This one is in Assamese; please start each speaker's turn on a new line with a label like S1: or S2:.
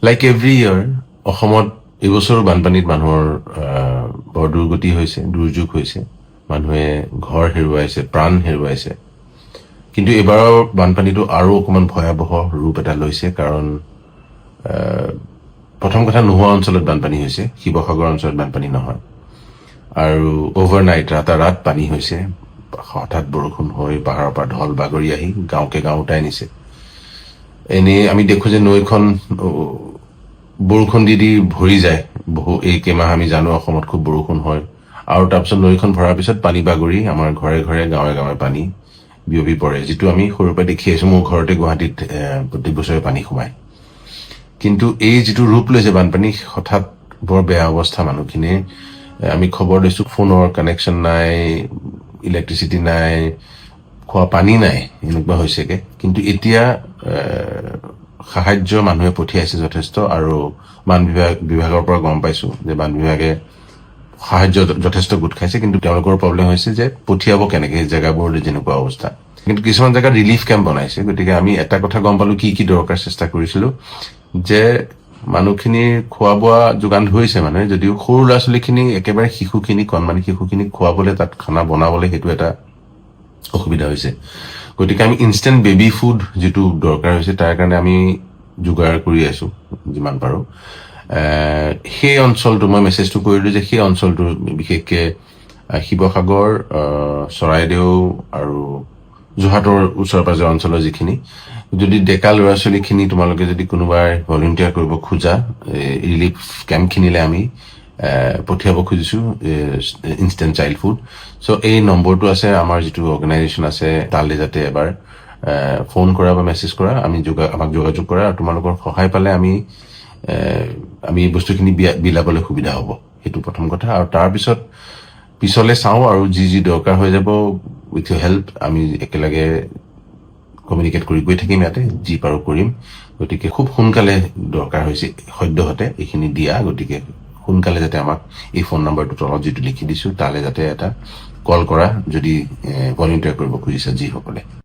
S1: লাইক এভৰি ইয়াৰ অসমত এইবছৰো বানপানীত মানুহৰ বৰ দুৰ্যোগ হৈছে। মানুহে ঘৰ হেৰুৱাইছে, প্ৰাণ হেৰুৱাইছে। কিন্তু এইবাৰৰ বানপানীটো আৰু অকণমান ভয়াৱহ ৰূপ এটা লৈছে, কাৰণ প্ৰথম কথা, নোহোৱা অঞ্চলত বানপানী হৈছে, শিৱসাগৰ অঞ্চলত বানপানী নহয়। আৰু অভাৰনাইট, ৰাতাৰাত পানী হৈছে। হঠাৎ বৰষুণ হৈ পাহাৰৰ পৰা ঢল বাগৰি আহি গাঁৱকে গাঁও উটাই নিছে। এনেই আমি দেখো যে নৈখন বৰষুণ দি ভৰি যায়। এই কেইমাহ আমি জানো অসমত খুব বৰষুণ হয়, আৰু তাৰপিছত নৈখন ভৰাৰ পিছত পানী বাগৰি আমাৰ ঘৰে ঘৰে গাঁৱে গাঁৱে পানী বিয়পি পৰে, যিটো আমি সৰুৰ পৰা দেখি আহিছো। মোৰ ঘৰতে গুৱাহাটীত প্ৰত্যেক বছৰে পানী সোমায়। কিন্তু এই যিটো ৰূপ লৈছে বানপানী, হঠাৎ বৰ বেয়া অৱস্থা মানুহখিনিৰ। আমি খবৰ লৈছো, ফোনৰ কানেকশ্যন নাই, ইলেক্ট্ৰিচিটি নাই, খোৱা পানী নাই, এনেকুৱা হৈছেগে। কিন্তু এতিয়া সাহায্য মানুহে পঠিয়াইছে যথেষ্ট, আৰু বান বিভাগৰ পৰা গম পাইছো যে বান বিভাগে সাহায্য যথেষ্ট গোট খাইছে। কিন্তু তেওঁলোকৰ প্ৰব্লেম হৈছে যে পঠিয়াব কেনেকে জেগাবোৰ যেনেকুৱা অৱস্থা। কিন্তু কিছুমান জেগাত ৰিলিফ কেম্প বনাইছে। গতিকে আমি এটা কথা গম পালো, কি দৰকাৰ চেষ্টা কৰিছিলো, যে মানুহখিনিৰ খোৱা বোৱা যোগান ধৰিছে মানুহে, যদিও সৰু ল'ৰা ছোৱালীখিনি, একেবাৰে শিশুখিনি, কণমানি শিশুখিনিক খুৱাবলৈ, তাত খানা বনাবলৈ সেইটো এটা অসুবিধা হৈছে। গতিকে আমি ইনষ্টেণ্ট বেবী ফুড যিটো দৰকাৰ হৈছে, তাৰ কাৰণে আমি যোগাৰ কৰি আছো যিমান পাৰো। সেই অঞ্চলটো মই মেছেজটো কৰিলো যে সেই অঞ্চলটো বিশেষকে শিৱসাগৰ, চৰাইদেউ আৰু যোৰহাটৰ ওচৰে পাজৰে অঞ্চলৰ যিখিনি, যদি ডেকা ল'ৰা ছোৱালীখিনি তোমালোকে যদি কোনোবাই ভলেণ্টিয়াৰ কৰিব খোজা, ৰিলিফ কেম্পখিনিলে আমি পঠিয়াব খুজিছো ইনষ্টেণ্ট চাইল্ড ফুড। চ' এই নম্বৰটো আছে, আমাৰ যিটো অৰ্গেনাইজেশ্যন আছে, তালৈ যাতে এবাৰ ফোন কৰা বা মেছেজ কৰা, আমাক যোগাযোগ কৰা, আৰু তোমালোকৰ সহায় পালে আমি এই বস্তুখিনি বিলাবলৈ সুবিধা হ'ব। সেইটো প্ৰথম কথা। আৰু তাৰপিছত পিছলে চাওঁ, আৰু যি দৰকাৰ হৈ যাব, উইথ ইউৰ হেল্প আমি একেলগে কমিউনিকেট কৰি গৈ থাকিম, ইয়াতে যি পাৰো কৰিম। গতিকে খুব সোনকালে দৰকাৰ হৈছে সদ্যহতে এইখিনি দিয়া। গতিকে সোনকালে যাতে আমাক এই ফোন নম্বৰটো তলত যিটো লিখি দিছো, তালৈ যাতে এটা কল কৰা, যদি ভলেণ্টিয়াৰ কৰিব খুজিছা যিসকলে।